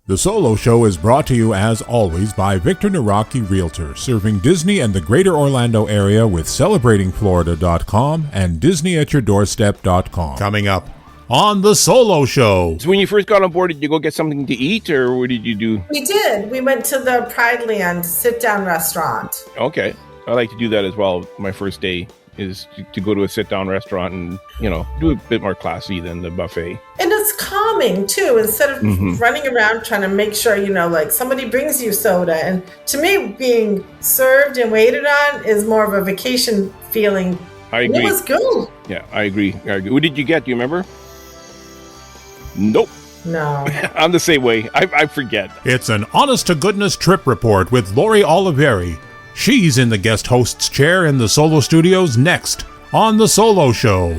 The Solo Show is brought to you, as always, by Victor Naraki Realtor, serving Disney and the greater Orlando area with celebratingflorida.com and disneyatyourdoorstep.com. Coming up on The Solo Show. So when you first got on board, did you go get something to eat, or what did you do? We did. We went to the Pride Land sit-down restaurant. Okay. I like to do that as well. My first day is to go to a sit-down restaurant and, do a bit more classy than the buffet. And it's calming, too, instead of running around trying to make sure, like somebody brings you soda. And to me, being served and waited on is more of a vacation feeling. I agree. It was good. Yeah, I agree. What did you get? Do you remember? Nope. No. I'm the same way. I forget. It's an honest-to-goodness trip report with Laurie Oliveri. She's in the guest host's chair in the Solo Studios next on The Solo Show.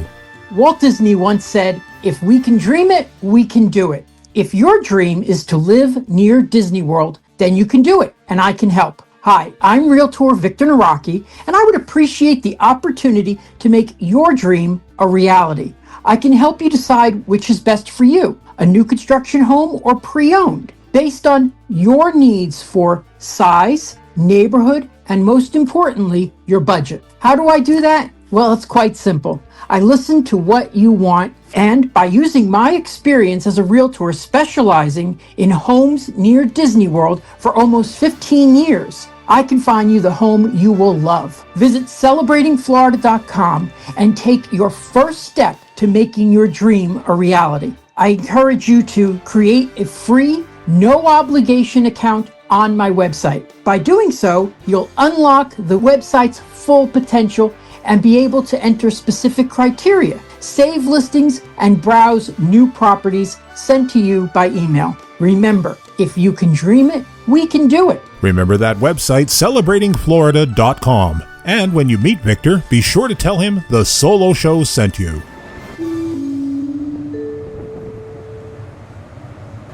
Walt Disney once said, "If we can dream it, we can do it." If your dream is to live near Disney World, then you can do it, and I can help. Hi, I'm Realtor Victor Naraki, and I would appreciate the opportunity to make your dream a reality. I can help you decide which is best for you, a new construction home or pre-owned, based on your needs for size, neighborhood, and most importantly, your budget. How do I do that? Well, it's quite simple. I listen to what you want, and by using my experience as a realtor specializing in homes near Disney World for almost 15 years, I can find you the home you will love. Visit celebratingflorida.com and take your first step to making your dream a reality. I encourage you to create a free, no obligation account on my website. By doing so, you'll unlock the website's full potential and be able to enter specific criteria, save listings, and browse new properties sent to you by email. Remember, if you can dream it, we can do it. Remember that website, celebratingflorida.com. And when you meet Victor, be sure to tell him The Solo Show sent you.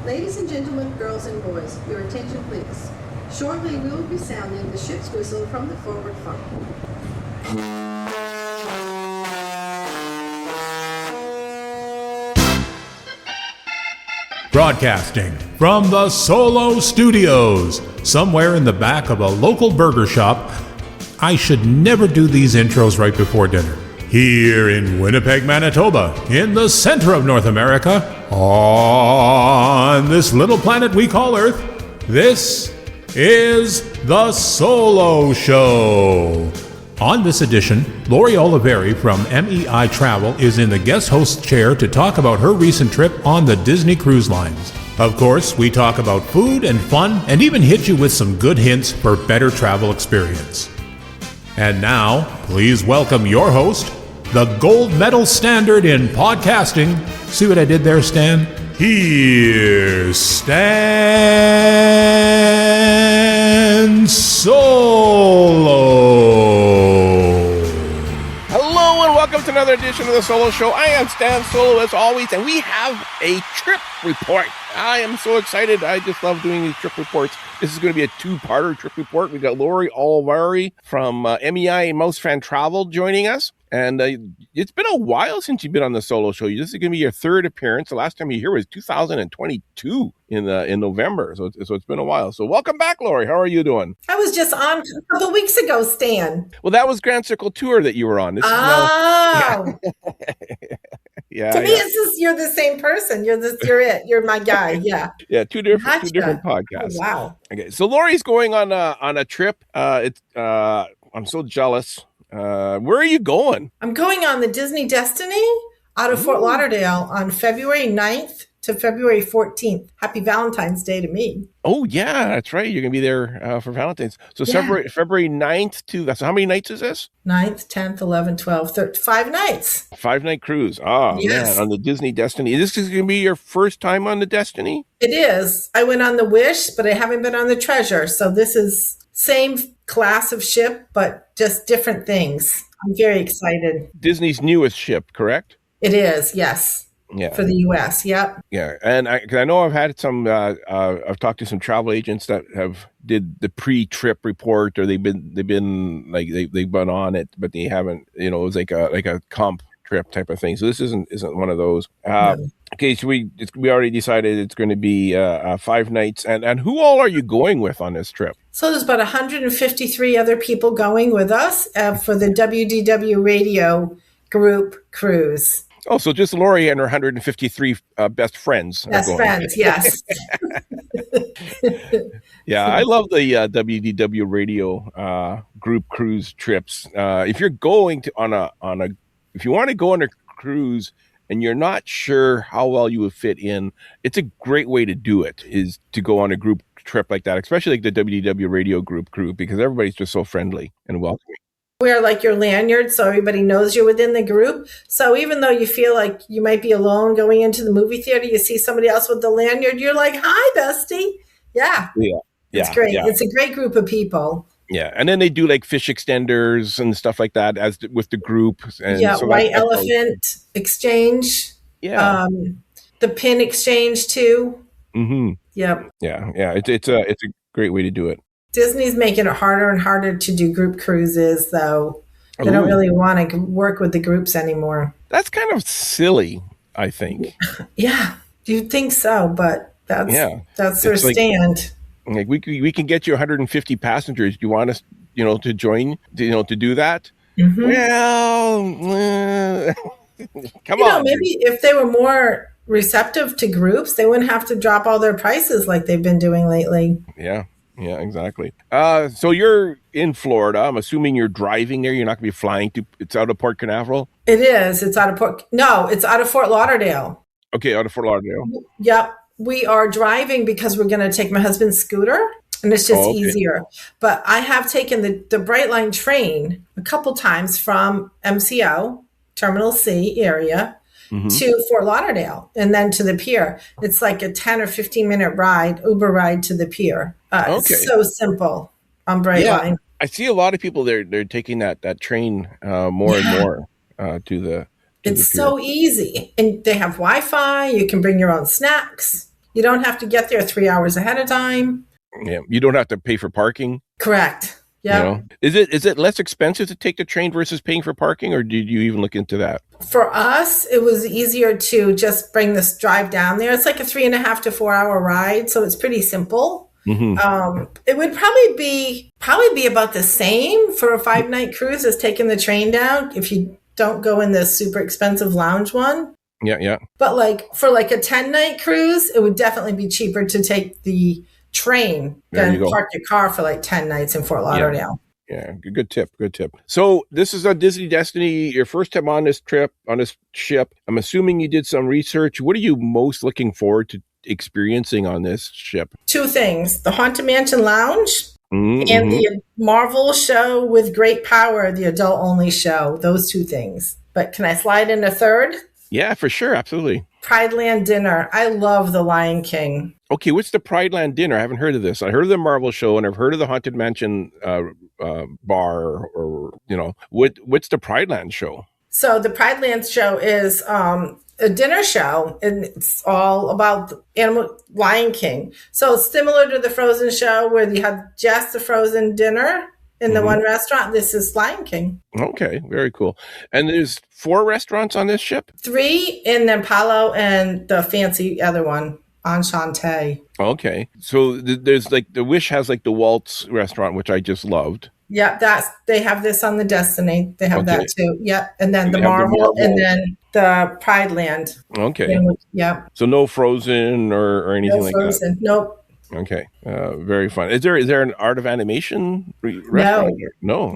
Ladies and gentlemen, girls and boys, your attention please. Shortly we will be sounding the ship's whistle from the forward funnel. Broadcasting from the Solo Studios, somewhere in the back of a local burger shop. I should never do these intros right before dinner. Here in Winnipeg, Manitoba, in the center of North America, on this little planet we call Earth, this is The Solo Show. On this edition, Laurie Oliveri from MEI Travel is in the guest host chair to talk about her recent trip on the Disney Cruise Lines. Of course, we talk about food and fun and even hit you with some good hints for better travel experience. And now, please welcome your host, the gold medal standard in podcasting. See what I did there, Stan? Here's Stan Solo. Hello and welcome to another edition of The Solo Show. I am Stan Solo as always, and we have a trip report. I am so excited. I just love doing these trip reports. This is going to be a two-parter trip report. We've got Laurie Oliveri from MEI Travel joining us. And it's been a while since you've been on the Solo Show. This is going to be your third appearance. The last time you were here was 2022 in November. So it's been a while. So welcome back, Laurie. How are you doing? I was just on a couple weeks ago, Stan. Well, that was Grand Circle Tour that you were on. This is now... Yeah. To me, you're the same person. You're it. You're my guy. Yeah. Yeah. Two different podcasts. Oh, wow. Okay. So Laurie's going on a trip. I'm so jealous. Where are you going? I'm going on the Disney Destiny out of Fort Lauderdale on February 9th to February 14th. Happy Valentine's Day to me. Oh, yeah, that's right. You're going to be there for Valentine's. So yeah. February 9th to, so how many nights is this? 9th, 10th, 11th, 12th, 13th, 5 nights. 5-night cruise. Oh, yes. Man, on the Disney Destiny. This is going to be your first time on the Destiny? It is. I went on the Wish, but I haven't been on the Treasure. So this is same class of ship, but just different things. I'm very excited. Disney's newest ship, correct? It is, yes. Yeah. For the U.S., yep. Yeah, and I know I've had some. I've talked to some travel agents that have did the pre-trip report, or they've been like they've been on it, but they haven't. It was like a trip type of thing. So this isn't one of those. No. Okay, so we already decided it's going to be 5 nights. And who all are you going with on this trip? So there's about 153 other people going with us for the WDW Radio group cruise. Oh, so just Laurie and her 153 best friends. Best friends, yes. Yeah, I love the WDW Radio group cruise trips. If you're going to if you want to go on a cruise and you're not sure how well you would fit in, it's a great way to do it, is to go on a group trip like that, especially like the WDW Radio group crew, because everybody's just so friendly and welcoming. Wear like your lanyard so everybody knows you're within the group. So even though you feel like you might be alone going into the movie theater, you see somebody else with the lanyard, you're like, hi, bestie. Yeah. It's great. Yeah. It's a great group of people. Yeah. And then they do like fish extenders and stuff like that with the group. And so white elephant exchange. Yeah. The pin exchange too. Mm-hmm. Yep. Yeah. It's a great way to do it. Disney's making it harder and harder to do group cruises, though. They don't really want to work with the groups anymore. That's kind of silly, I think. Yeah, you'd think so, but that's their stand. Like we can get you 150 passengers. Do you want us, to join, to do that? Mm-hmm. Well, come on. Maybe if they were more receptive to groups, they wouldn't have to drop all their prices like they've been doing lately. Yeah, exactly. So you're in Florida. I'm assuming you're driving there. You're not going to be flying it's out of Port Canaveral? It is. It's out of it's out of Fort Lauderdale. Okay, out of Fort Lauderdale. Yep. We are driving because we're going to take my husband's scooter, and it's just easier. But I have taken the Brightline train a couple times from MCO, Terminal C area, to Fort Lauderdale and then to the pier. It's like a 10 or 15 minute Uber ride to the pier. It's so simple on Brightline. Yeah, I see a lot of people they're taking that train more and more to the It's so easy. And they have Wi-Fi. You can bring your own snacks. You don't have to get there 3 hours ahead of time. Yeah, you don't have to pay for parking. Correct. Yeah. Is it less expensive to take the train versus paying for parking, or did you even look into that? For us, it was easier to just bring this drive down there. It's like a 3.5 to 4 hour ride, so it's pretty simple. Mm-hmm. It would probably be about the same for a 5-night cruise as taking the train down if you don't go in the super expensive lounge one. Yeah. But for a 10-night cruise, it would definitely be cheaper to take the train than park your car for 10 nights in Fort Lauderdale. Yeah, good tip. So this is a Disney Destiny, your first time on this trip, on this ship. I'm assuming you did some research. What are you most looking forward to experiencing on this ship? 2 things: the Haunted Mansion Lounge and the Marvel show with Great Power, the adult-only show. Those 2 things. But can I slide in a third? Yeah, for sure. Absolutely. Pride Land dinner. I love the Lion King. Okay, what's the Pride Land dinner? I haven't heard of this. I heard of the Marvel show and I've heard of the Haunted Mansion bar, or what's the Pride Land show? So the Pride Land show is a dinner show, and it's all about the Lion King. So it's similar to the Frozen show where you have just the Frozen dinner in the one restaurant. This is Lion King. Okay, very cool. And there's 4 restaurants on this ship? 3 in Palo and the fancy other one, Enchante. Okay. So there's the Wish has the Waltz restaurant, which I just loved. Yeah, they have this on the Destiny. They have that too. Yeah. And then the Marvel and then the Pride Land. Okay. Yeah. So no Frozen or anything like that? Nope. Okay. Very fun. Is there an Art of Animation restaurant? No.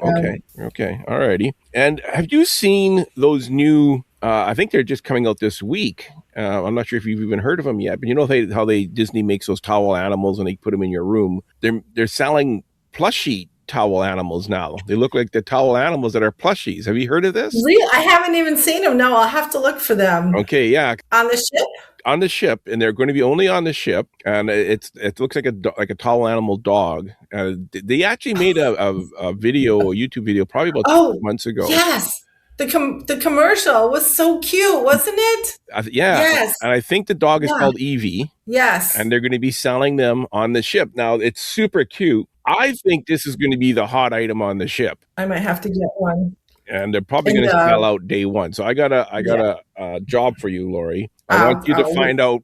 Okay. All righty. And have you seen those new, I think they're just coming out this week. I'm not sure if you've even heard of them yet, but how Disney makes those towel animals and they put them in your room. They're selling plushie towel animals now. They look like the towel animals that are plushies. Have you heard of this? Really? I haven't even seen them. No, I'll have to look for them. Okay, yeah. On the ship? On the ship, and they're going to be only on the ship, and it looks like a towel animal dog. They actually made a YouTube video, probably about 2 months ago. Yes. The commercial was so cute, wasn't it? Yes. And I think the dog is called Evie. Yes. And they're going to be selling them on the ship. Now, it's super cute. I think this is going to be the hot item on the ship. I might have to get one. and they're probably going to sell out day one. So I got a job for you, Laurie. I want you to find out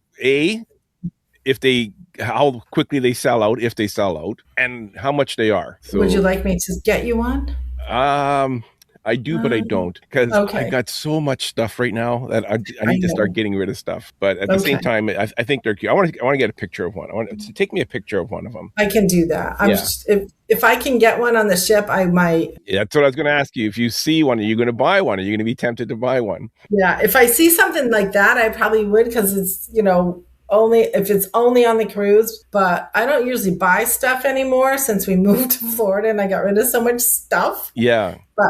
how quickly they sell out, if they sell out, and how much they are. So, would you like me to get you one? I do, but I don't, because I got so much stuff right now that I need to start getting rid of stuff. But at the same time, I think they're cute. I want to get a picture of one. I want to take me a picture of one of them. I can do that. If I can get one on the ship, I might. Yeah, that's what I was going to ask you. If you see one, are you going to buy one? Are you going to be tempted to buy one? Yeah, if I see something like that, I probably would, because it's, only if it's only on the cruise. But I don't usually buy stuff anymore since we moved to Florida and I got rid of so much stuff. Yeah. But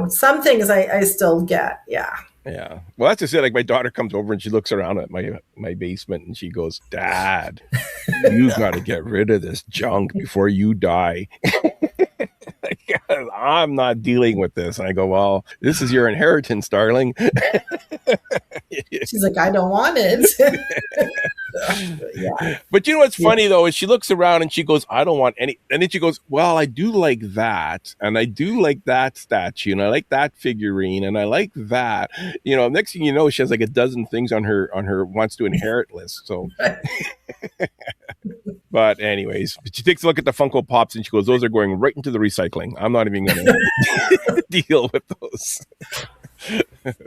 some things I still get. Yeah. Yeah. Well, that's just it. Like, my daughter comes over and she looks around at my basement and she goes, "Dad, you got to get rid of this junk before you die." I'm not dealing with this. And I go, "Well, this is your inheritance, darling." She's like, "I don't want it." Yeah. But what's funny though is she looks around and she goes, "I don't want any." And then she goes, "Well, I do like that, and I do like that statue, and I like that figurine, and I like that." Next thing you know, she has like a dozen things on her wants to inherit list. So, but anyways, she takes a look at the Funko Pops and she goes, "Those are going right into the recycling. I'm not even going to deal with those."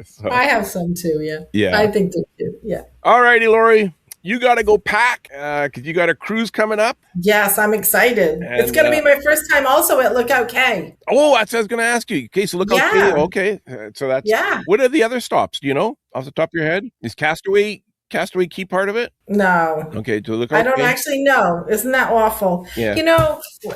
So, I have some too. Yeah. I think they're cute. Yeah. All righty, Laurie. You got to go pack because you got a cruise coming up. Yes, I'm excited. And it's going to be my first time also at Lookout Cay. Oh, that's what I was going to ask you. Okay, so Lookout Cay. Okay, so that's What are the other stops? Do you know off the top of your head? Is Castaway key part of it? No. Okay, to Lookout Cay? I don't actually know. Isn't that awful? Yeah.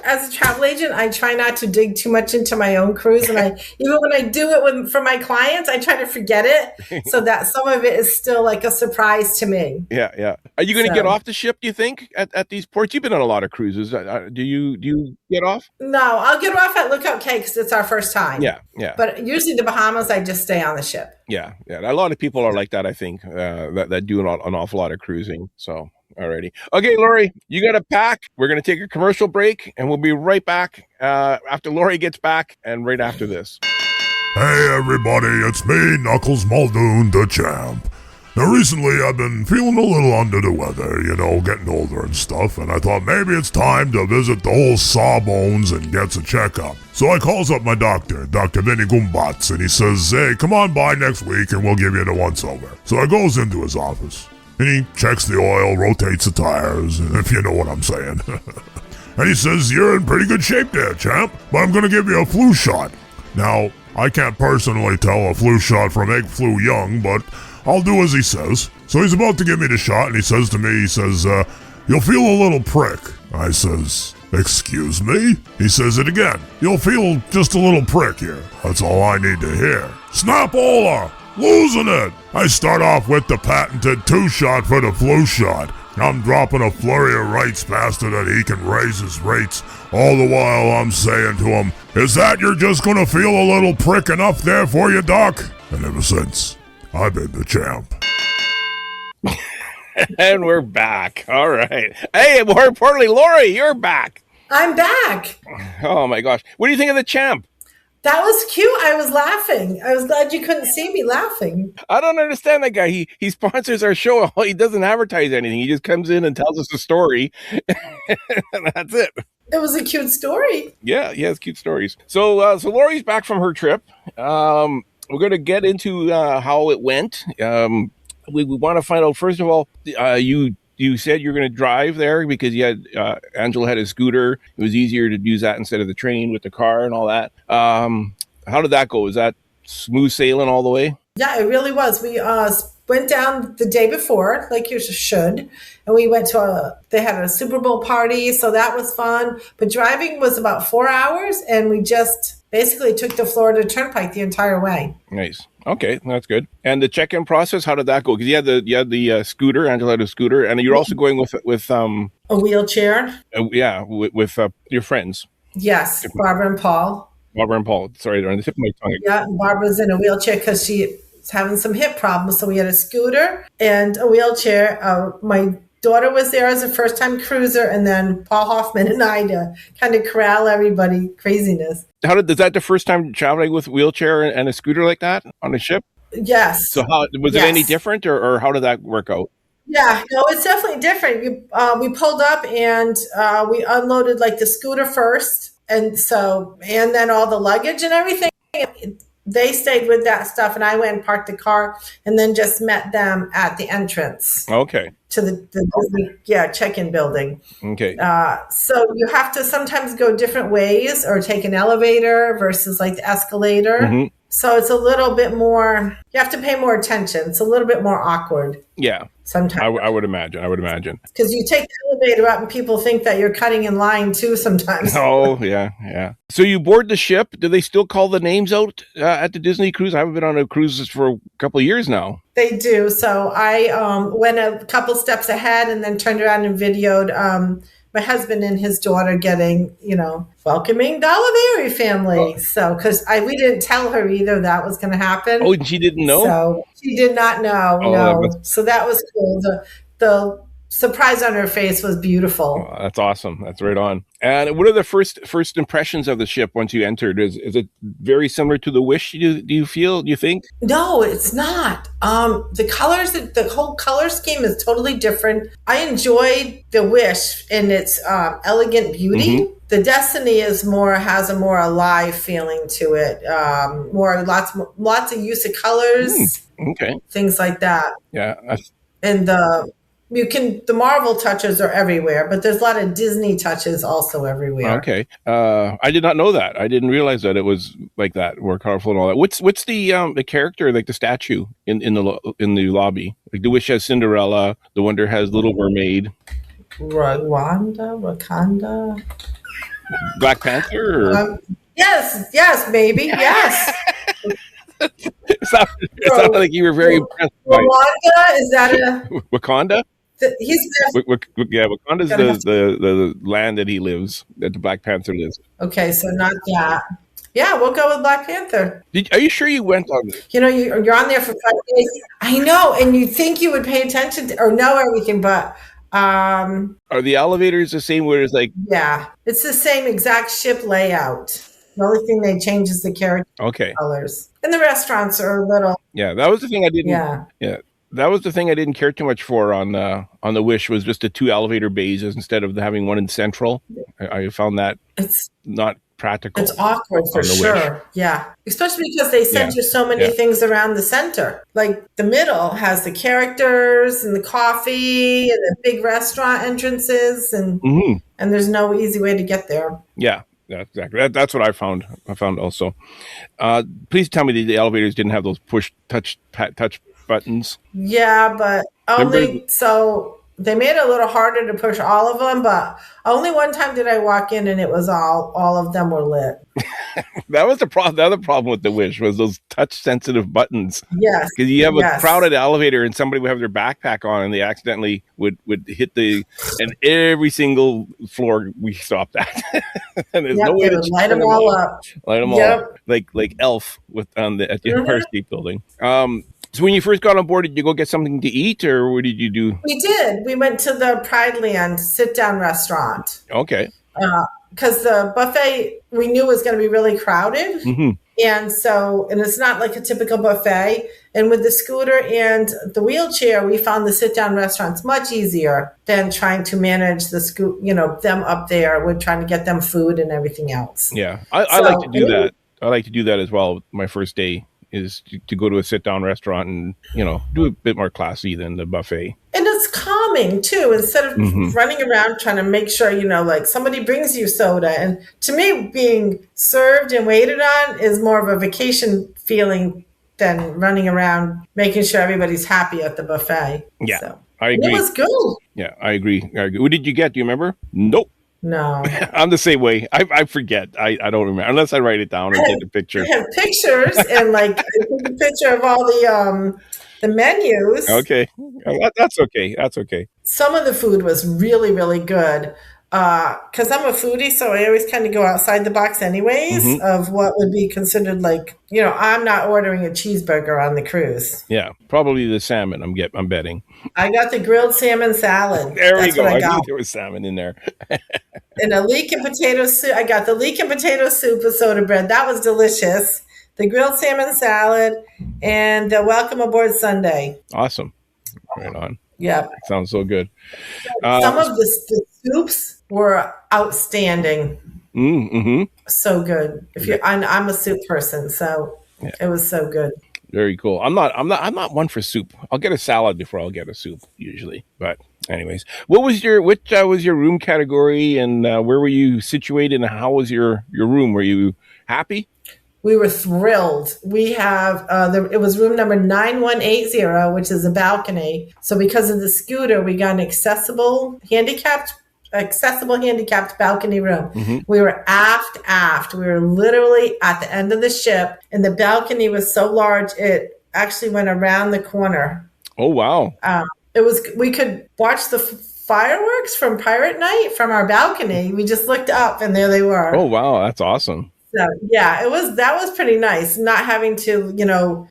As a travel agent, I try not to dig too much into my own cruise, and even when I do it for my clients, I try to forget it so that some of it is still like a surprise to me. Yeah. Are you going to get off the ship, do you think, at these ports? You've been on a lot of cruises. Do you get off? No, I'll get off at Lookout Cay because it's our first time. Yeah. But usually the Bahamas, I just stay on the ship. Yeah. A lot of people are like that, I think, that do an awful lot of cruising. So, alrighty. Okay, Laurie, you got to pack. We're going to take a commercial break, and we'll be right back after Laurie gets back and right after this. Hey, everybody, it's me, Knuckles Muldoon, the champ. Now, recently, I've been feeling a little under the weather, getting older and stuff, and I thought maybe it's time to visit the old Sawbones and get a checkup. So I calls up my doctor, Dr. Vinny Gumbats, and he says, "Hey, come on by next week and we'll give you the once-over." So I goes into his office, and he checks the oil, rotates the tires, if you know what I'm saying. And he says, "You're in pretty good shape there, champ, but I'm going to give you a flu shot." Now, I can't personally tell a flu shot from egg flu young, but I'll do as he says. So he's about to give me the shot, and he says to me, "You'll feel a little prick." I says, "Excuse me?" He says it again. "You'll feel just a little prick here." That's all I need to hear. Snapola! Losing it! I start off with the patented 2-shot for the flu shot. I'm dropping a flurry of rights faster than he can raise his rates. All the while I'm saying to him, "Is that you're just gonna feel a little prick enough there for you, Doc?" And ever since, I've been the champ. And we're back. All right. Hey, more importantly, Laurie, you're back. I'm back. Oh, my gosh. What do you think of the champ? That was cute. I was laughing. I was glad you couldn't see me laughing. I don't understand that guy. He sponsors our show. He doesn't advertise anything. He just comes in and tells us a story. And that's it. It was a cute story. Yeah, it's cute stories. So Laurie's back from her trip. We're going to get into how it went. We want to find out, first of all, you said you're going to drive there because you had Angela had a scooter. It was easier to use that instead of the train with the car and all that. How did that go? Is that smooth sailing all the way? Yeah, it really was. We went down the day before, like you should, and we went to they had a Super Bowl party, so that was fun. But driving was about 4 hours, and we just basically took the Florida Turnpike the entire way. Nice. Okay, that's good. And the check-in process, how did that go? Because you had the scooter, Angela had a scooter, and you're also going with a wheelchair. With your friends. Yes, Barbara and Paul. Sorry, they're on the tip of my tongue. Yeah, Barbara's in a wheelchair because she's having some hip problems. So we had a scooter and a wheelchair. My daughter was there as a first-time cruiser, and then Paul Hoffman and I to kind of corral everybody. Craziness. Is that the first time traveling with wheelchair and a scooter like that on a ship? Yes. So how was it any different, or how did that work out? Yeah, no, it's definitely different. We pulled up and we unloaded like the scooter first, and then all the luggage and everything. They stayed with that stuff, and I went and parked the car, and then just met them at the entrance. Okay. To the check-in building. Okay. So you have to sometimes go different ways, or take an elevator versus like the escalator. Mm-hmm. So it's a little bit more. You have to pay more attention. It's a little bit more awkward. Yeah. Sometimes I would imagine. Because you take the elevator up and people think that you're cutting in line too sometimes. Oh, yeah. So you board the ship. Do they still call the names out at the Disney cruise? I haven't been on a cruise for a couple of years now. They do. So I went a couple steps ahead and then turned around and videoed my husband and his daughter getting, welcoming the Oliveri family. Oh. So, because we didn't tell her either that was going to happen. Oh, and she didn't know? So she did not know, no. So that was cool. The surprise on her face was beautiful. Oh, that's awesome. That's right on. And what are the first impressions of the ship once you entered? Is it very similar to the Wish? Do you think? No, it's not. The colors, the whole color scheme is totally different. I enjoyed the Wish in its elegant beauty. Mm-hmm. The Destiny has a more alive feeling to it. Lots of use of colors. Okay. Things like that. Yeah. And the Marvel touches are everywhere, but there's a lot of Disney touches also everywhere. Okay. I did not know that. I didn't realize that it was like that, more colorful and all that. What's the character, like the statue in the lobby? Like the Wish has Cinderella, the Wonder has Little Mermaid. Wakanda. Black Panther? Or? Yes, maybe. Yes. It sounded like you were very impressed by Wakanda. Is that a Wakanda? Wakanda's the land that he lives, that the Black Panther lives. Okay, so not that. Yeah, we'll go with Black Panther. Are you sure you went on this? You're on there for 5 days. I know, and you think you would pay attention to, or know everything, but are the elevators the same where it's like? Yeah, it's the same exact ship layout. The only thing they change is the character colors. And the restaurants are a little. Yeah, that was the thing I didn't. Yeah. That was the thing I didn't care too much for on the Wish, was just the 2 elevator bays instead of having one in Central. I found that it's not practical. It's awkward for sure. Wish. Yeah. Especially because they sent you so many things around the center. Like the middle has the characters and the coffee and the big restaurant entrances and there's no easy way to get there. Yeah. Yeah, exactly. That's what I found. Also. Please tell me the elevators didn't have those push touch buttons. Yeah, but so they made it a little harder to push all of them. But only one time did I walk in and it was all of them were lit. That was the problem. The other problem with the Wish was those touch sensitive buttons. Yes, because you have a crowded elevator and somebody would have their backpack on and they accidentally would hit and every single floor we stopped at. And there's no way to light them all up. Light them all up, like Elf at the Empire State Building. So when you first got on board, did you go get something to eat, or what did you do? We did. We went to the Pride Land sit-down restaurant. Okay. Because the buffet we knew was going to be really crowded. Mm-hmm. And it's not like a typical buffet. And with the scooter and the wheelchair, we found the sit-down restaurants much easier than trying to manage them up there with trying to get them food and everything else. Yeah, I like to do that. I like to do that as well. My first day is to go to a sit-down restaurant and, do a bit more classy than the buffet. And it's calming, too, instead of running around trying to make sure, like somebody brings you soda. And to me, being served and waited on is more of a vacation feeling than running around making sure everybody's happy at the buffet. Yeah, so, I agree. It was good. Yeah, I agree. What did you get? Do you remember? Nope. No. I'm the same way. I forget. I don't remember unless I write it down and take a picture. I have pictures and I took a picture of all the menus. Okay. That's okay. That's okay. Some of the food was really, really good. because I'm a foodie, so I always kind of go outside the box anyways of what would be considered like, I'm not ordering a cheeseburger on the cruise. Yeah, probably the salmon. I'm betting. I got the grilled salmon salad. There we That's go. what I I got. knew there was salmon in there. And a leek and potato soup. I got the leek and potato soup with soda bread. That was delicious. The grilled salmon salad and the welcome aboard sundae. Awesome. Right on. Yeah. Sounds so good. Some of the soups were outstanding. So good. I'm a soup person, so it was so good. Very cool. I'm not one for soup. I'll get a salad before I'll get a soup usually. But anyways, which was your room category, and where were you situated, and how was your room? Were you happy? We were thrilled. We have it was room number 9180, which is a balcony. So because of the scooter, we got an accessible handicapped balcony room. We were aft. We were literally at the end of the ship, and the balcony was so large it actually went around the corner. Oh wow! We could watch the fireworks from Pirate Night from our balcony. We just looked up, and there they were. Oh wow, that's awesome. So, yeah, that was pretty nice, not having to,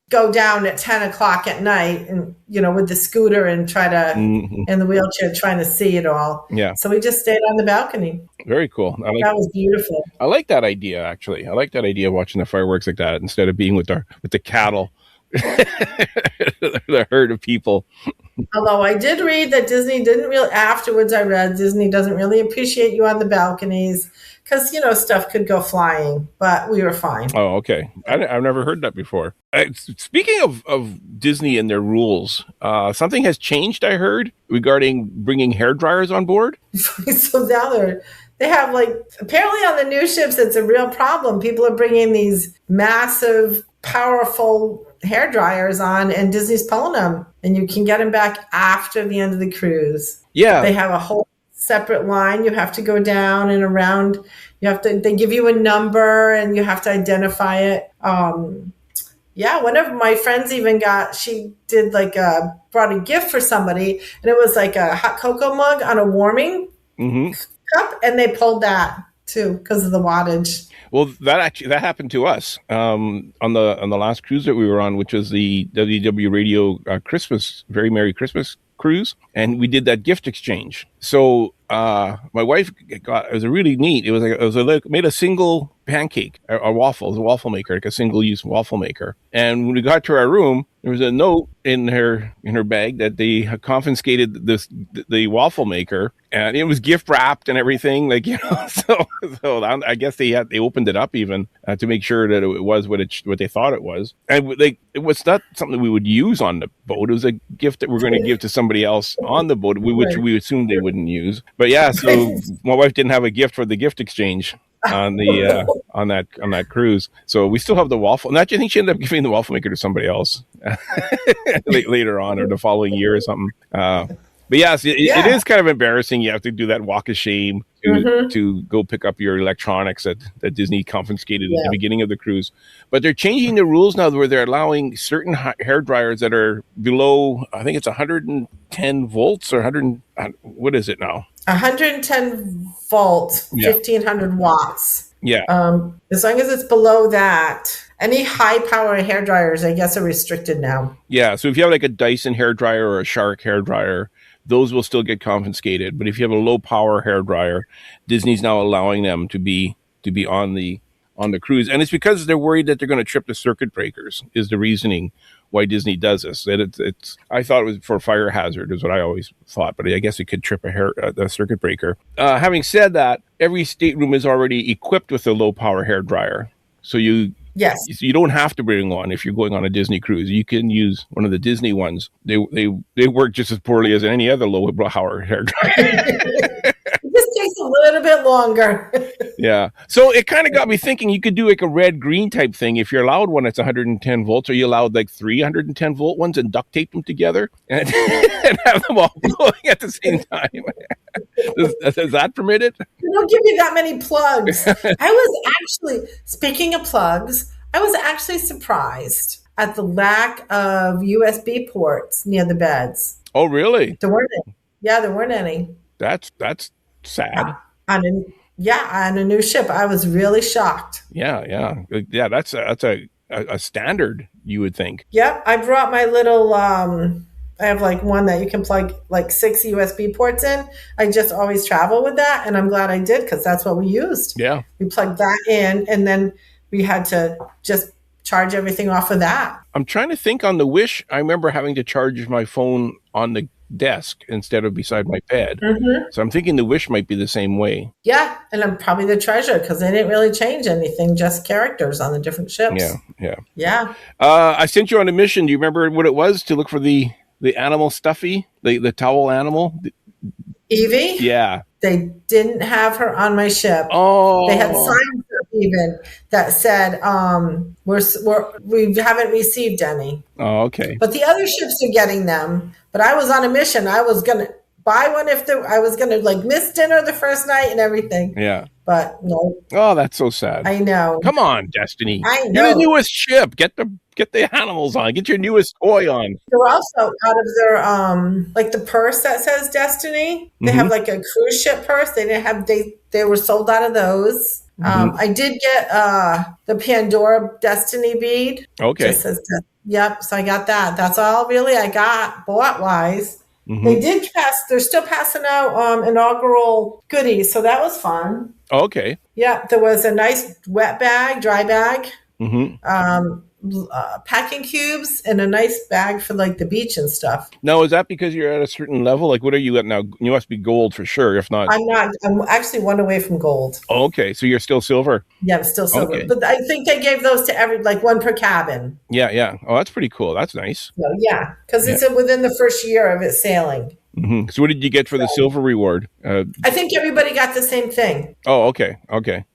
go down at 10 o'clock at night and, with the scooter and try to, in the wheelchair, trying to see it all. Yeah. So we just stayed on the balcony. Very cool. That was beautiful. I like that idea, actually. I like that idea of watching the fireworks like that instead of being with the cattle, the herd of people. Although I did read that Disney afterwards I read Disney doesn't really appreciate you on the balconies because, stuff could go flying, but we were fine. Oh, okay. I've never heard that before. Speaking of Disney and their rules, something has changed, I heard, regarding bringing hair dryers on board. So now they have apparently on the new ships, it's a real problem. People are bringing these massive, powerful hair dryers on, and Disney's pulling them, and you can get them back after the end of the cruise. Yeah. They have a whole separate line. You have to go down and around. They give you a number and you have to identify it. One of my friends she did brought a gift for somebody, and it was like a hot cocoa mug on a warming cup, and they pulled that too because of the wattage. Well, that happened to us on the last cruise that we were on, which was the WW Radio Christmas, Very Merry Christmas cruise, and we did that gift exchange. So my wife it was really neat. It was made a single pancake, a waffle, it was a waffle maker, like a single use waffle maker. And when we got to our room, there was a note in her bag that they had confiscated the waffle maker, and it was gift wrapped and everything, So I guess they opened it up even to make sure that it was what they thought it was, and it was not something we would use on the boat. It was a gift that we're going to give to somebody else on the boat, which we assumed they wouldn't use. But yeah, so my wife didn't have a gift for the gift exchange on the on that cruise, so we still have the waffle. And I think she ended up giving the waffle maker to somebody else later on, or the following year or something. But yes, it is kind of embarrassing. You have to do that walk of shame to go pick up your electronics that Disney confiscated at the beginning of the cruise. But they're changing the rules now where they're allowing certain hair dryers that are below, I think it's 110 volts or 100. What is it now? 110 volts, 1,500 watts. Yeah. As long as it's below that, any high power hair dryers, I guess, are restricted now. Yeah. So if you have like a Dyson hair dryer or a Shark hair dryer, those will still get confiscated. But if you have a low power hair dryer, Disney's now allowing them to be on the cruise, and it's because they're worried that they're going to trip the circuit breakers. Is the reasoning why Disney does this? That it's I thought it was for fire hazard, is what I always thought, but I guess it could trip a circuit breaker. Having said that, every stateroom is already equipped with a low power hair dryer, so you don't have to bring one if you're going on a Disney cruise. You can use one of the Disney ones. They work just as poorly as any other low power hair dryer. It just takes a little bit longer. Yeah. So it kind of got me thinking you could do like a red-green type thing. If you're allowed one that's 110 volts, or you allowed like 310 volt ones and duct tape them together and have them all blowing at the same time. Is that permitted? They don't give you that many plugs. Speaking of plugs, I was actually surprised at the lack of USB ports near the beds. Oh, really? There weren't any. Yeah, there weren't any. That's sad. On a new ship. I was really shocked. Yeah. That's a standard, you would think. Yep, I brought my little. I have like one that you can plug like 6 USB ports in. I just always travel with that, and I'm glad I did because that's what we used. Yeah. We plugged that in, and then we had to just charge everything off of that. I'm trying to think on the Wish. I remember having to charge my phone on the desk instead of beside my bed. So I'm thinking the Wish might be the same way. Yeah, and I'm probably the Treasure because they didn't really change anything, just characters on the different ships. Yeah. I sent you on a mission. Do you remember what it was to look for the animal stuffy, the towel animal? Evie? Yeah. They didn't have her on my ship. Oh. They had signs up even that said, we haven't received any. Oh, okay. But the other ships are getting them. But I was on a mission. I was going to buy one I was going to like miss dinner the first night and everything. Yeah. But no. Oh, that's so sad. I know. Come on, Destiny. I know. You're the newest ship. Get the animals on. Get your newest toy on. They're also out of their like the purse that says Destiny. They have like a cruise ship purse. They didn't have they were sold out of those. I did get the Pandora Destiny bead. Okay. Just says yep. So I got that. That's all really I got bought wise. They did they're still passing out inaugural goodies, so that was fun. Okay. Yeah, there was a nice wet bag, dry bag, packing cubes, and a nice bag for like the beach and stuff. Now, is that because you're at a certain level? Like, what are you at now? You must be gold for sure. If not, I'm not. I'm actually one away from gold. Oh, okay, so you're still silver. Yeah, I'm still silver. Okay. But I think they gave those to like one per cabin. Yeah. Oh, that's pretty cool. That's nice. So, yeah, because it's within the first year of it sailing. So what did you get for the silver reward? I think everybody got the same thing. Oh, okay.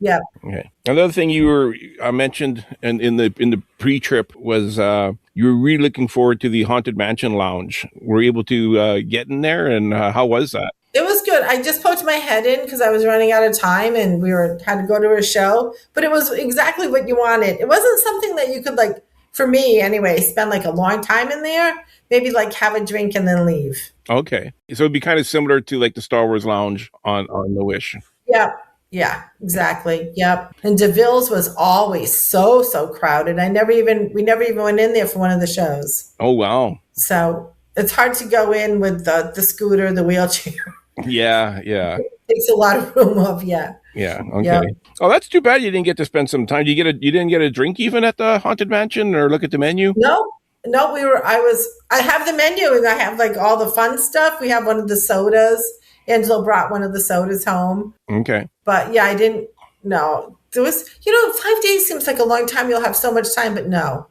Yeah. Okay. Another thing you were mentioned in the pre-trip was you were really looking forward to the Haunted Mansion Lounge. Were you able to get in there, and how was that? It was good. I just poked my head in because I was running out of time, and had to go to a show. But it was exactly what you wanted. It wasn't something that you could like, for me anyway, spend like a long time in there. Maybe like have a drink and then leave. Okay. So it'd be kind of similar to like the Star Wars Lounge on the Wish. Yep. Yeah, exactly. Yep. And DeVille's was always so crowded. We never even went in there for one of the shows. Oh, wow. So it's hard to go in with the scooter, the wheelchair. Yeah. It takes a lot of room up. Yeah. Yeah. Okay. Yep. Oh, that's too bad you didn't get to spend some time. You didn't get a drink even at the Haunted Mansion or look at the menu? No, I have the menu and I have like all the fun stuff. We have one of the sodas. Angelo brought one of the sodas home. Okay. But yeah, I didn't, no. There was, 5 days seems like a long time. You'll have so much time, but no.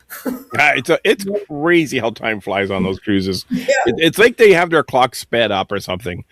It's crazy how time flies on those cruises. Yeah. It's like they have their clock sped up or something.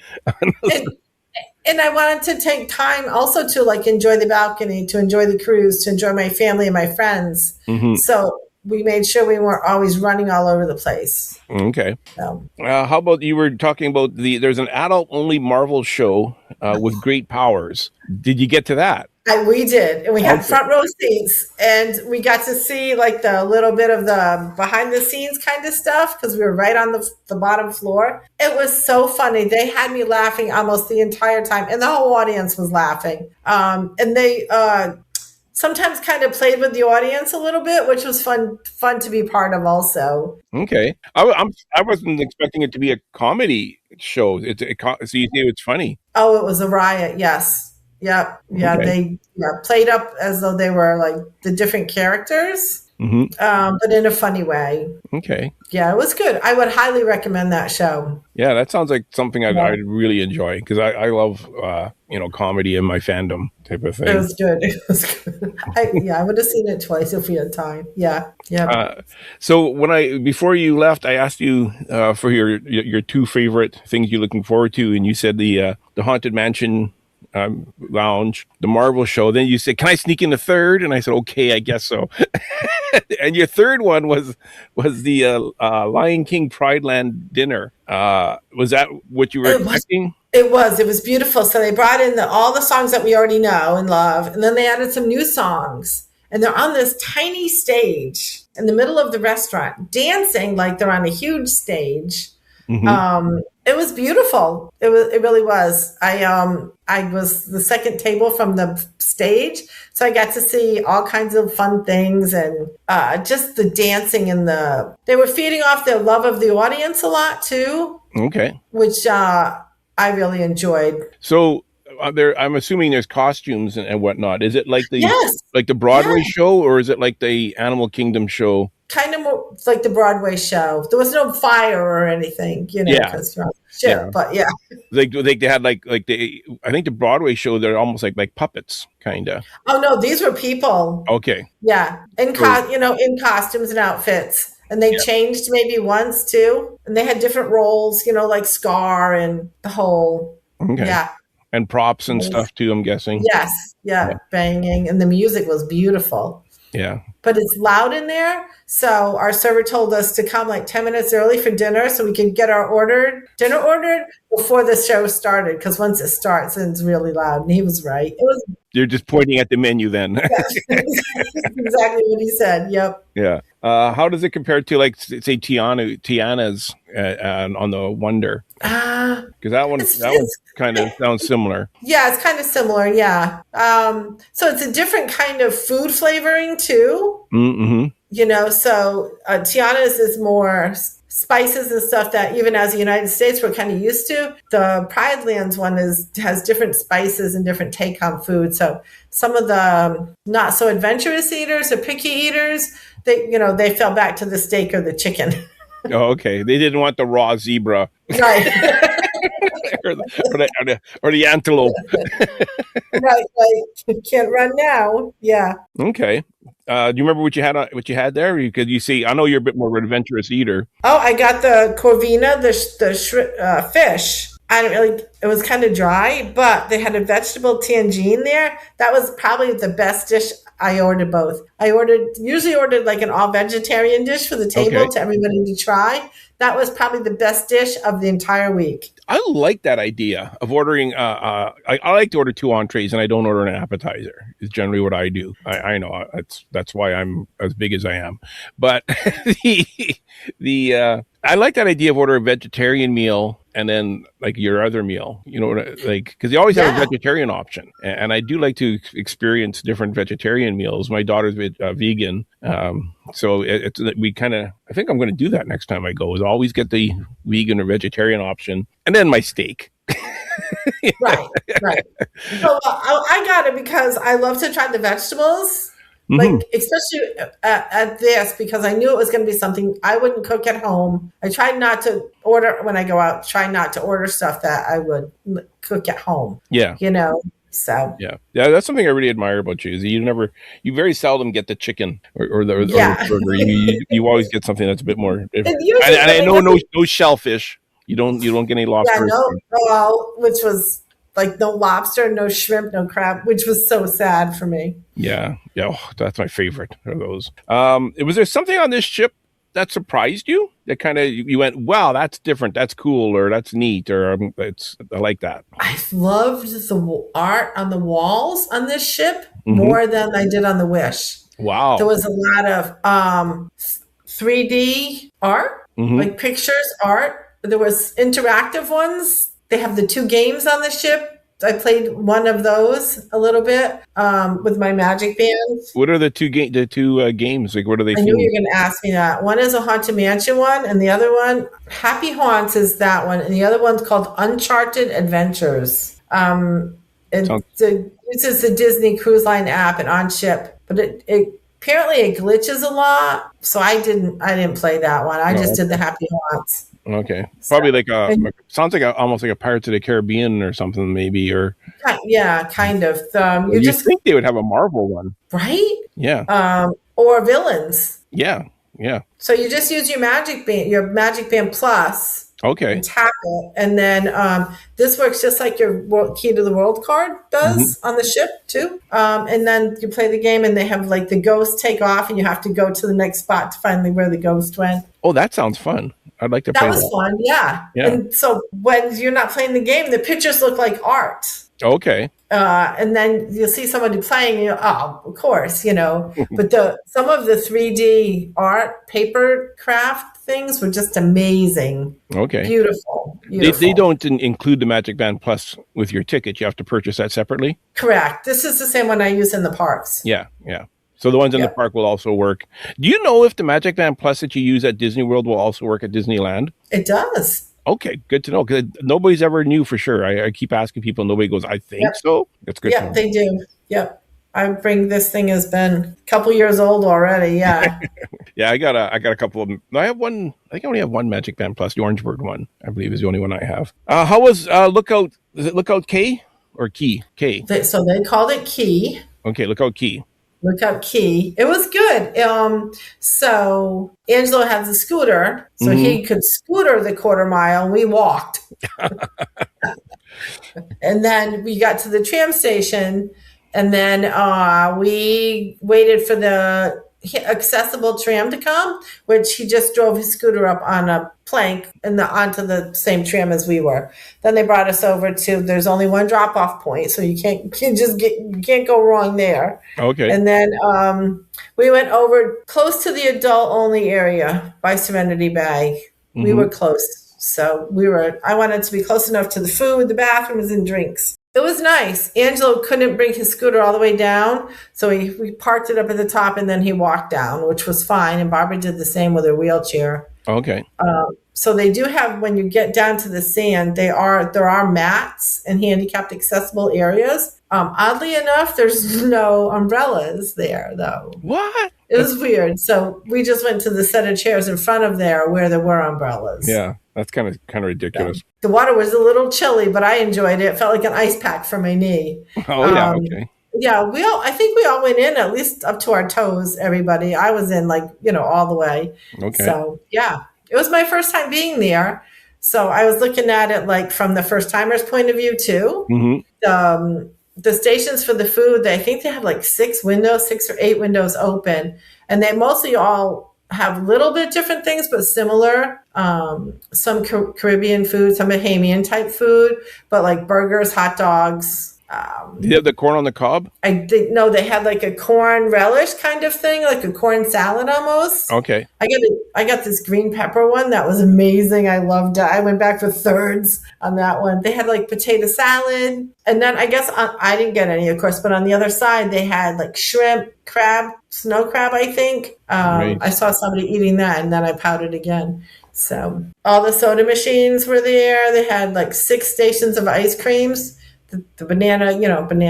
And I wanted to take time also to like enjoy the balcony, to enjoy the cruise, to enjoy my family and my friends. So we made sure we weren't always running all over the place. Okay. So. How about you were talking about there's an adult-only Marvel show with great powers. Did you get to that? We did. And we had front row seats. And we got to see like the little bit of the behind the scenes kind of stuff because we were right on the bottom floor. It was so funny. They had me laughing almost the entire time. And the whole audience was laughing. And they... sometimes kind of played with the audience a little bit, which was fun to be part of also. Okay. I wasn't expecting it to be a comedy show. So you say it's funny. Oh, it was a riot. Yes. Yep. Yeah. Okay. They played up as though they were like the different characters, but in a funny way. Okay. Yeah, it was good. I would highly recommend that show. Yeah, that sounds like something I'd really enjoy because I love, comedy in my fandom type of thing. It was good. I would have seen it twice if we had time. Yeah. Yeah. So before you left, I asked you for your two favorite things you're looking forward to, and you said the Haunted Mansion Lounge, the Marvel show. Then you said, "Can I sneak in a third?" And I said, "Okay, I guess so." And your third one was the Lion King Pride Land dinner. Was that what you were expecting? It was beautiful. So they brought in all the songs that we already know and love, and then they added some new songs. And they're on this tiny stage in the middle of the restaurant, dancing like they're on a huge stage. It was beautiful. It really was. I was the second table from the stage, so I got to see all kinds of fun things and just the dancing and they were feeding off their love of the audience a lot too. Okay. Which I really enjoyed. So I'm assuming there's costumes and whatnot. Is it like the Broadway Yes. show, or is it like the Animal Kingdom show? Kind of more like the Broadway show. There was no fire or anything, because you're on the ship. But yeah, they had like I think the Broadway show, they're almost like puppets, kind of. Oh no, these were people. Okay. Yeah, in costumes and outfits, and they changed maybe once too, and they had different roles, like Scar and the whole. Okay. Yeah. And props and stuff too, I'm guessing. Yes. Yeah. Banging, and the music was beautiful. Yeah. But it's loud in there. So our server told us to come like 10 minutes early for dinner so we could get our dinner ordered before the show started. Because once it starts, then it's really loud. And he was right. You're just pointing at the menu then. Exactly what he said. Yep. Yeah. How does it compare to, like, say, Tiana's on the Wonder? Because that one kind of sounds similar. Yeah, it's kind of similar. Yeah. So it's a different kind of food flavoring too. Mm-hmm. So Tiana's is more spices and stuff that even as the United States we're kind of used to. The Pride Lands one has different spices and different take on food. So some of the not so adventurous eaters or picky eaters, they fell back to the steak or the chicken. Oh, okay. They didn't want the raw zebra. Right. or the antelope. Right. Can't run now. Yeah. Okay. Do you remember what you had there? Because you see, I know you're a bit more of an adventurous eater. Oh, I got the corvina, the fish. It was kind of dry, but they had a vegetable tangine there. That was probably the best dish. I ordered both. I usually ordered like an all vegetarian dish for the table to everybody to try. That was probably the best dish of the entire week. I like that idea of ordering. I like to order 2 entrees and I don't order an appetizer. Is generally what I do. I know that's why I'm as big as I am. But I like that idea of ordering a vegetarian meal and then like your other meal, because you always have a vegetarian option. And I do like to experience different vegetarian meals. My daughter's vegan. So I think I'm going to do that next time I go, is always get the vegan or vegetarian option and then my steak. Right. So I got it because I love to try the vegetables. Mm-hmm. Like, especially at this, because I knew it was going to be something I wouldn't cook at home. I tried not to order when I go out, not to order stuff that I would cook at home. Yeah. So. Yeah. That's something I really admire about you, is you very seldom get the chicken or the burger. You always get something that's a bit more. And I know no shellfish. You don't get any lobster. Yeah, which was like no lobster, no shrimp, no crab, which was so sad for me. Yeah. That's my favorite of those. Was there something on this ship that surprised you? That kind of you went, wow, that's different, that's cool, or that's neat, or I like that. I loved the art on the walls on this ship more than I did on the Wish. Wow, there was a lot of 3D art, like pictures, art. There was interactive ones. They have the 2 games on the ship. I played one of those a little bit with my Magic Band. What are the two games? Like, what are they? I knew you were going to ask me that. One is a Haunted Mansion one, and the other one, Happy Haunts, is that one, and the other one's called Uncharted Adventures. It uses the Disney Cruise Line app and on ship, but it apparently it glitches a lot, so I didn't play that one. I just did the Happy Haunts. Okay, probably sounds like almost like a Pirates of the Caribbean or something, maybe, or kind of. You think they would have a Marvel one, right? Yeah, or villains. Yeah. So you just use your Magic Band Plus. Okay. And tap it, and then this works just like your Key to the World card does on the ship too. And then you play the game, and they have like the ghost take off, and you have to go to the next spot to find where the ghost went. Oh, that sounds fun. I'd like to play that. That was fun, yeah. And so when you're not playing the game, the pictures look like art. Okay. And then you'll see somebody playing, and of course, but some of the 3D art, paper craft things were just amazing. Okay. Beautiful. They don't include the Magic Band Plus with your ticket. You have to purchase that separately? Correct. This is the same one I use in the parks. Yeah. So the ones in the park will also work. Do you know if the Magic Band Plus that you use at Disney World will also work at Disneyland? It does. Okay, good to know, because nobody's ever knew for sure. I keep asking people, nobody goes, I think so. That's good to know. Yep, they do. Yep. This thing has been a couple years old already. Yeah. Yeah, I got a couple of them. I have one. I think I only have one Magic Band Plus. The Orangeburg one, I believe, is the only one I have. How was Lookout? Is it Lookout K or Key? K. So they called it Key. Okay, Lookout Key. Lookout Key. It was good. So Angelo has a scooter, so he could scooter the quarter mile. We walked. And then we got to the tram station, and then we waited for the accessible tram to come, which he just drove his scooter up on a plank and onto the same tram as we were. Then they brought us over to, there's only one drop off point, so you can't go wrong there. Okay. And then we went over close to the adult only area by Serenity Bay. We were close. So I wanted to be close enough to the food, the bathrooms, and drinks. It was nice. Angelo couldn't bring his scooter all the way down, so we parked it up at the top, and then he walked down, which was fine. And Barbara did the same with her wheelchair. Okay. So they do have, when you get down to the sand, there are mats and handicapped accessible areas. Oddly enough, there's no umbrellas there, though. What? It was weird. So we just went to the set of chairs in front of there where there were umbrellas. Yeah, that's kind of ridiculous. The water was a little chilly, but I enjoyed it. It felt like an ice pack for my knee. Oh, yeah, okay. Yeah, I think we all went in at least up to our toes, everybody. I was in all the way. Okay. So, yeah, it was my first time being there. So I was looking at it from the first timer's point of view, too. Mm-hmm. The stations for the food, I think they have 6 or 8 windows open. And they mostly all have a little bit different things, but similar. Some Caribbean food, some Bahamian type food, but burgers, hot dogs. Do you have the corn on the cob? No, they had a corn relish kind of thing, like a corn salad almost. Okay. I got this green pepper one that was amazing. I loved it. I went back for thirds on that one. They had potato salad, and then I guess I didn't get any, of course, but on the other side they had shrimp, crab, snow crab. I think I saw somebody eating that, and then I pouted again. So all the soda machines were there. They had 6 stations of ice creams. The banana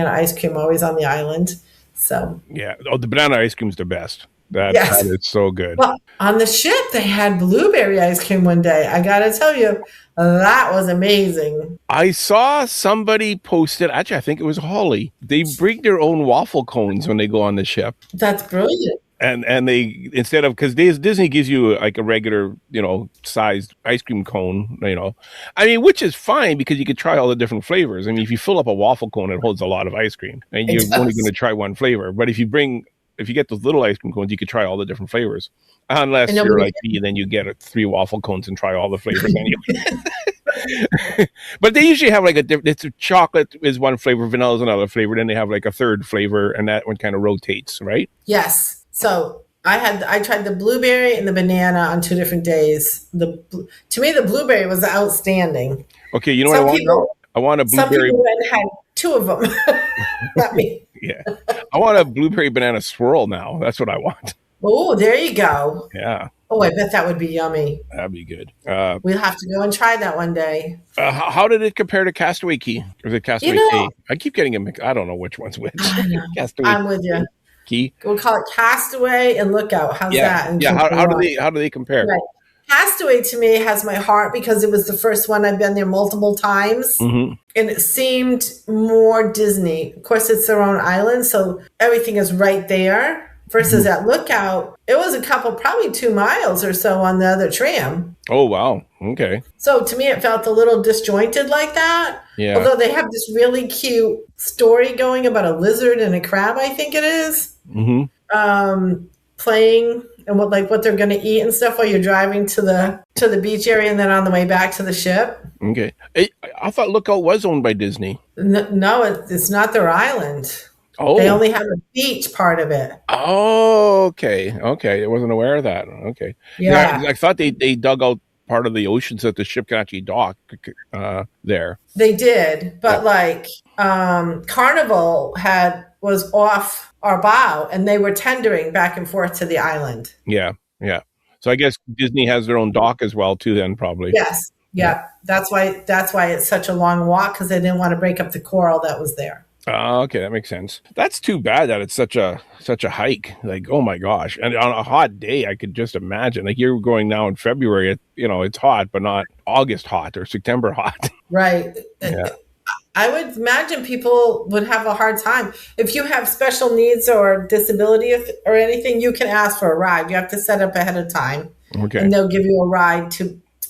ice cream always on the island. So yeah, the banana ice cream's the best. That is so good. Well, on the ship they had blueberry ice cream one day. I gotta tell you, that was amazing. I saw somebody posted. Actually, I think it was Holly. They bring their own waffle cones when they go on the ship. That's brilliant. And they, instead of, because Disney gives you a regular, sized ice cream cone, which is fine because you could try all the different flavors. I mean, if you fill up a waffle cone, it holds a lot of ice cream, and you're only going to try one flavor. But if you get those little ice cream cones, you could try all the different flavors. Unless you're like me, then you get 3 waffle cones and try all the flavors anyway. But they usually have it's chocolate is one flavor, vanilla is another flavor, then they have a third flavor, and that one kind of rotates, right? Yes. So I tried the blueberry and the banana on 2 different days. To me, the blueberry was outstanding. Okay, you know what I want now? I want a blueberry. Some people had 2 of them. Not me. Yeah, I want a blueberry banana swirl now. That's what I want. Oh, there you go. Yeah. Oh, I bet that would be yummy. That'd be good. We'll have to go and try that one day. How did it compare to Castaway Key? Or is it Castaway Key? I keep getting them. I don't know which one's which. I'm with you. Key. We'll call it Castaway and Lookout. How's that? And how do they compare? Right. Castaway to me has my heart because it was the first one. I've been there multiple times, and it seemed more Disney. Of course, it's their own island, so everything is right there. Versus at Lookout, it was a couple, probably 2 miles or so on the other tram. Oh, wow. Okay. So to me, it felt a little disjointed like that. Yeah. Although they have this really cute story going about a lizard and a crab, I think it is. Playing and what they're going to eat and stuff while you're driving to the beach area and then on the way back to the ship. Okay. I thought Lookout was owned by Disney. No, it's not their island. They Oh. only have a beach part of it. Oh, okay. Okay. I wasn't aware of that. Okay. Yeah, Yeah, I thought they dug out part of the ocean so that the ship can actually dock there. they did. Yeah. But like Carnival was off our bow and they were tendering back and forth to the island. Yeah. Yeah. So I guess Disney has their own dock as well too then probably. Yes. Yeah. Yeah. That's why it's such a long walk, because they didn't want to break up the coral that was there. Okay, that makes sense. That's too bad that it's such a hike. Like, oh my gosh. And on a hot day, I could just imagine. Like you're going now in February, it's hot, but not August hot or September hot. Right. Yeah. I would imagine people would have a hard time. If you have special needs or disability or anything, you can ask for a ride. You have to set up ahead of time, Okay. and they'll give you a ride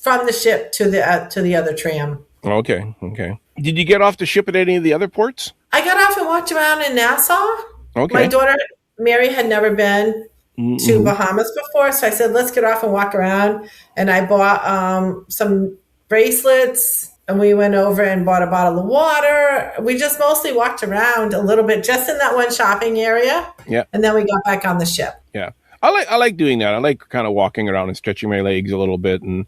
from the ship to the other tram. Okay. Okay. Did you get off the ship at any of the other ports? I got off and walked around in Nassau. Okay. My daughter Mary had never been to Bahamas before, so I said, "Let's get off and walk around." And I bought some bracelets. And we went over and bought a bottle of water. We just mostly walked around a little bit, just in that one shopping area. Yeah. And then we got back on the ship. Yeah. I like doing that. I like kind of walking around and stretching my legs a little bit. And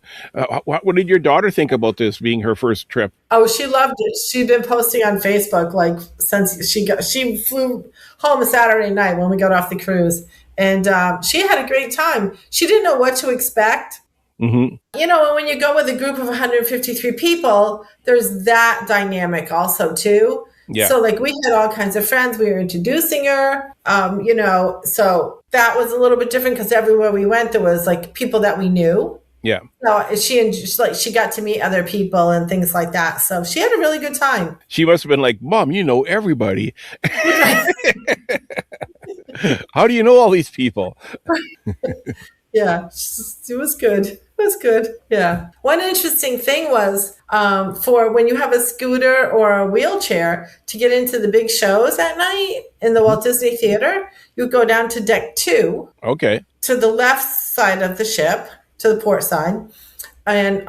what did your daughter think about this being her first trip? Oh, she loved it. She'd been posting on Facebook like since she flew home Saturday night when we got off the cruise, and she had a great time. She didn't know what to expect. Mm-hmm. When you go with a group of 153 people, there's that dynamic also too. Yeah. So like we had all kinds of friends. We were introducing her, so that was a little bit different because everywhere we went, there was like people that we knew. Yeah. So she got to meet other people and things like that. So she had a really good time. She must have been like, Mom, you know everybody. How do you know all these people? Yeah, it was good. It was good. Yeah. One interesting thing was for when you have a scooter or a wheelchair to get into the big shows at night in the Walt Disney Theater, you go down to deck 2. Okay. To the left side of the ship, to the port side. And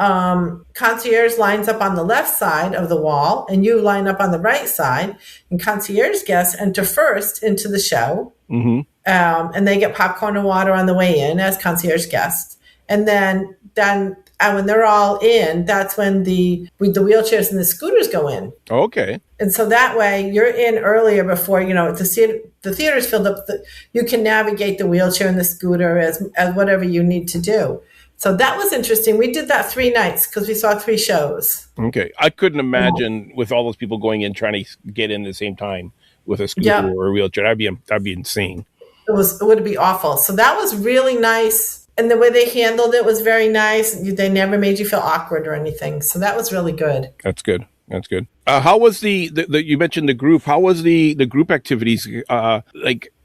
concierge lines up on the left side of the wall, and you line up on the right side. And concierge guests enter first into the show. Mm-hmm. And they get popcorn and water on the way in as concierge guests. And then when they're all in, that's when the wheelchairs and the scooters go in. Okay. And so that way you're in earlier before, the theater's filled up. You can navigate the wheelchair and the scooter as whatever you need to do. So that was interesting. We did that 3 nights because we saw 3 shows. Okay. I couldn't imagine with all those people going in, trying to get in at the same time with a scooter or a wheelchair. That'd be insane. It would be awful. So that was really nice. And the way they handled it was very nice. They never made you feel awkward or anything. So that was really good. That's good. That's good. How was the you mentioned the group. How was the group activities?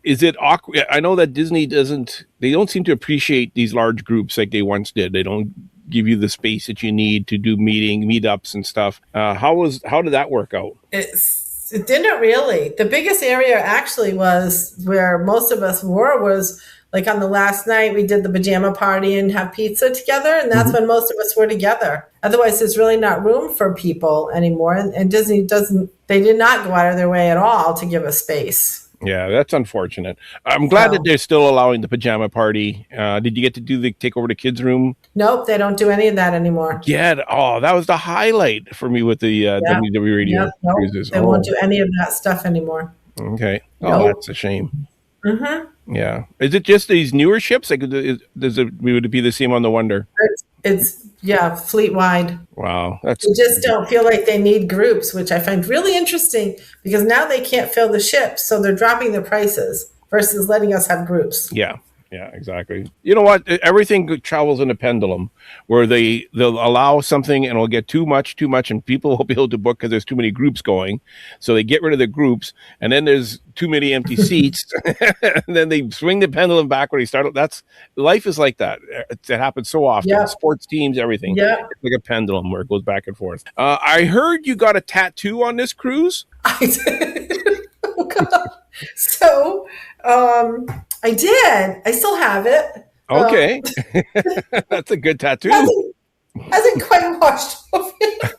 Is it awkward? I know that Disney they don't seem to appreciate these large groups like they once did. They don't give you the space that you need to do meetups and stuff. How did that work out? It didn't really. The biggest area actually was where most of us was like on the last night we did the pajama party and have pizza together. And that's when most of us were together. Otherwise, there's really not room for people anymore. And Disney they did not go out of their way at all to give us space. Yeah, that's unfortunate. I'm glad that they're still allowing the pajama party. Did you get to take over the kids' room? Nope, they don't do any of that anymore. Yeah, that was the highlight for me with the WWE Radio cruises. They won't do any of that stuff anymore. Okay. Oh, that's a shame. Mm-hmm. Yeah. Is it just these newer ships? Like, would it be the same on the Wonder? It's fleet wide. Wow, they just don't feel like they need groups, which I find really interesting because now they can't fill the ship, so they're dropping the prices versus letting us have groups. Yeah, exactly. You know what? Everything travels in a pendulum where they'll allow something and it'll get too much, and people won't be able to book because there's too many groups going. So they get rid of the groups, and then there's too many empty seats, and then they swing the pendulum back where they start. Life is like that. It happens so often. Yeah. Sports teams, everything. Yeah. It's like a pendulum where it goes back and forth. I heard you got a tattoo on this cruise. I did. Oh, God. So, I did. I still have it. Okay. That's a good tattoo. Hasn't quite washed off yet.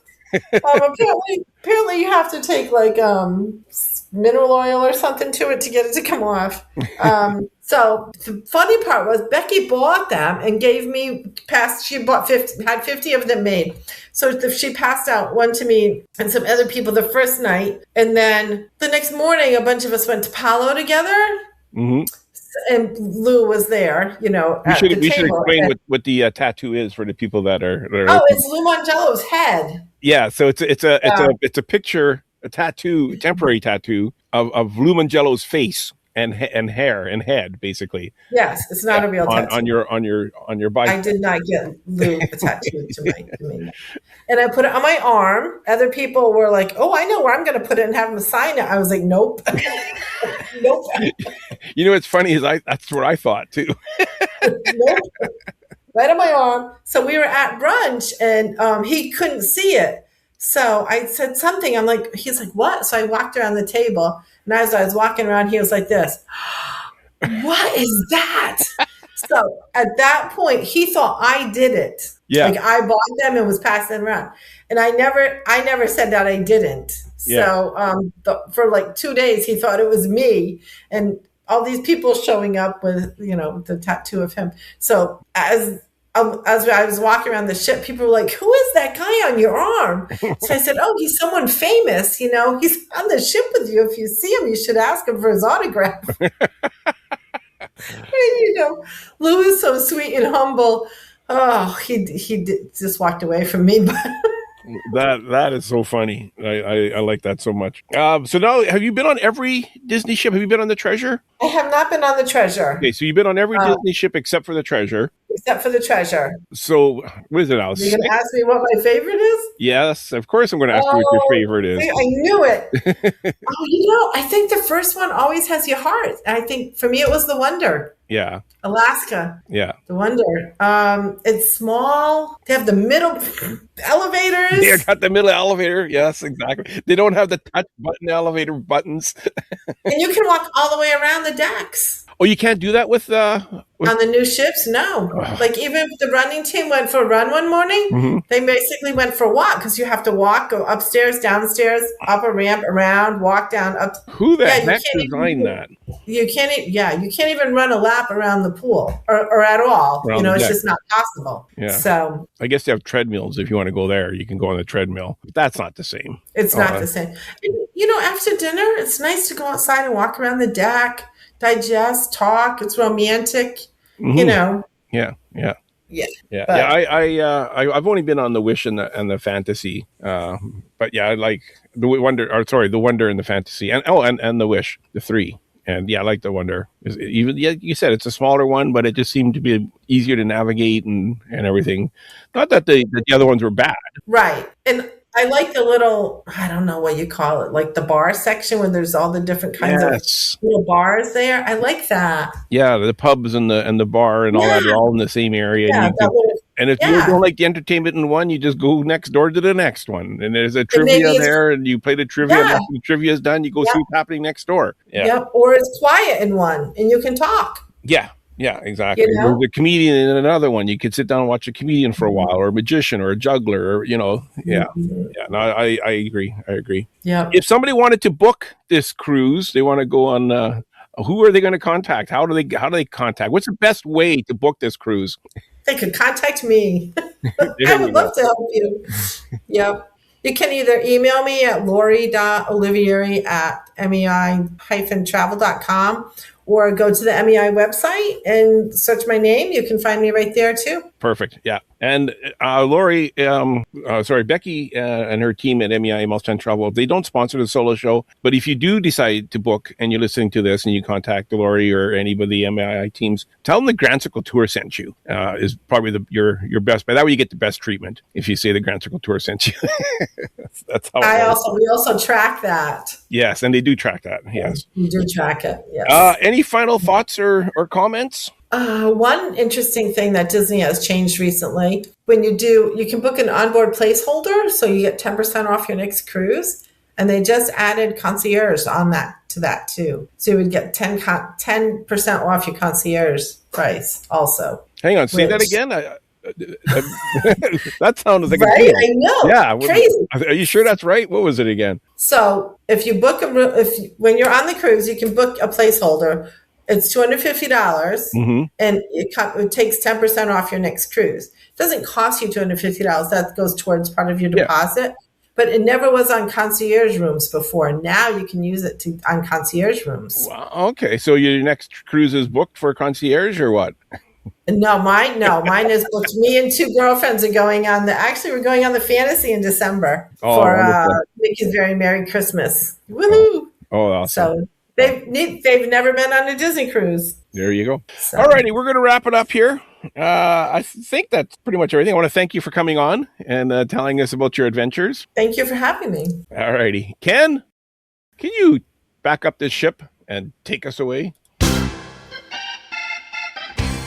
Apparently you have to take like mineral oil or something to it to get it to come off. So the funny part was Becky bought them and gave me she bought 50, had 50 of them made. So she passed out one to me and some other people the first night. And then the next morning, a bunch of us went to Palo together. Mm-hmm. And Lou was there, at the table. We should explain what the tattoo is for the people that are it's Lou Mongello's head. Yeah, so it's a picture, a tattoo, temporary tattoo of Lou Mongello's face and hair and head, basically. Yes, it's not a real tattoo on your body. I did not get Lou a tattoo to me. And I put it on my arm. Other people were like, "Oh, I know where I'm going to put it and have them sign it." I was like, "Nope, nope." What's funny is that's what I thought too. Nope. Right on my arm. So we were at brunch and he couldn't see it. So I said something. He's like, "What?" So I walked around the table, and as I was walking around, he was like this. What is that? So at that point, he thought I did it. Yeah. Like I bought them and was passing them around. And I never said that I didn't. Yeah. So for like 2 days, he thought it was me. And all these people showing up with, the tattoo of him. So as I was walking around the ship, people were like, "Who is that guy on your arm?" So I said, "Oh, he's someone famous. He's on the ship with you. If you see him, you should ask him for his autograph." Lou is so sweet and humble. Oh, he just walked away from me. That is so funny. I like that so much. So now, have you been on every Disney ship? Have you been on the Treasure? I have not been on the Treasure. Okay, so you've been on every Disney ship except for the Treasure. Except for the Treasure. So what is it now? You're going to ask me what my favorite is? Yes, of course I'm going to ask you what your favorite is. I knew it. I think the first one always has your heart. I think for me it was the Wonder. Yeah. Alaska. Yeah. The Wonder. It's small. They have the middle elevators. They got the middle elevator. Yes, exactly. They don't have the touch button elevator buttons. And you can walk all the way around the decks. Oh, you can't do that with on the new ships? No. Like even if the running team went for a run one morning, they basically went for a walk because you have to walk, go upstairs, downstairs, up a ramp, around, walk down, up. Who the heck designed that? You can't even run a lap around the pool or at all. It's just not possible. Yeah. So I guess they have treadmills. If you want to go there, you can go on the treadmill. But that's not the same. It's not the same. After dinner, it's nice to go outside and walk around the deck, digest, talk. It's romantic. Yeah. I've only been on the Wish and the Fantasy, but yeah, I like the Wonder. Or sorry, the Wonder and the Fantasy, and the Wish, the three. And yeah, I like the Wonder. You said it's a smaller one, but it just seemed to be easier to navigate and everything. Not that the other ones were bad, right? And I like the little, I don't know what you call it, like the bar section where there's all the different kinds of little bars there. I like that. Yeah, the pubs and the bar and all that are all in the same area. Yeah, and if you don't like the entertainment in one, you just go next door to the next one. And there's a trivia there, and you play the trivia. And after the trivia is done, you go see what's happening next door. Yeah. Yep. Or it's quiet in one, and you can talk. Yeah, exactly. There's a comedian in another one. You could sit down and watch a comedian for a while, or a magician, or a juggler, or No, I agree. Yeah. If somebody wanted to book this cruise, they want to go on. Who are they going to contact? How do they contact? What's the best way to book this cruise? They could contact me. I would love to help you. Yep. You can either email me at laurie.olivieri at MEI-travel.com or go to the MEI website and search my name. You can find me right there too. Perfect. Yeah. And Laurie, Becky and her team at MEI Travel, they don't sponsor the solo show, but if you do decide to book and you're listening to this and you contact Laurie or anybody of the MEI teams, tell them the Grand Circle Tour sent you. Is probably your best bet. That way you get the best treatment if you say the Grand Circle Tour sent you. that's how we also track that. Yes, and they do track that. Yes. You do track it. Yes. Any final thoughts or comments? One interesting thing that Disney has changed recently, you can book an onboard placeholder, so you get 10% off your next cruise, and they just added concierge to that too. So you would get 10% off your concierge price also. Hang on, say that again. That sounds like right? a deal. I know. Yeah. Crazy. Are you sure that's right? What was it again? So if you book when you're on the cruise, you can book a placeholder. It's $250, and it takes 10% off your next cruise. It doesn't cost you $250. That goes towards part of your deposit. But it never was on concierge rooms before. Now you can use it on concierge rooms. Wow. Okay, so your next cruise is booked for concierge or what? No, mine is booked. Me and two girlfriends are going on we're going on the Fantasy in December for Mickey's Very Merry Christmas. Woohoo! Oh, awesome. So they've never been on a Disney cruise. There you go. So. All righty, we're going to wrap it up here. I think that's pretty much everything. I want to thank you for coming on and telling us about your adventures. Thank you for having me. All righty. Ken, can you back up this ship and take us away?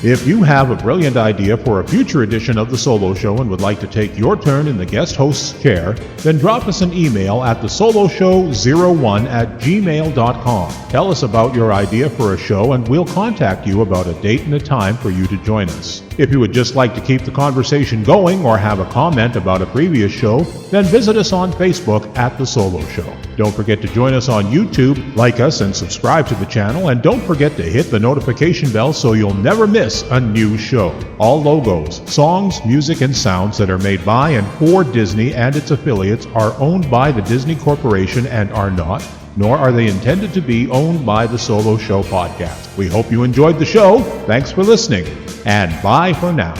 If you have a brilliant idea for a future edition of The Solo Show and would like to take your turn in the guest host's chair, then drop us an email at thesoloshow01@gmail.com. Tell us about your idea for a show and we'll contact you about a date and a time for you to join us. If you would just like to keep the conversation going or have a comment about a previous show, then visit us on Facebook at The Solo Show. Don't forget to join us on YouTube, like us and subscribe to the channel, and don't forget to hit the notification bell so you'll never miss a new show. All logos, songs, music, and sounds that are made by and for Disney and its affiliates are owned by the Disney Corporation and are not, nor are they intended to be owned by the Solo Show podcast. We hope you enjoyed the show. Thanks for listening, and bye for now.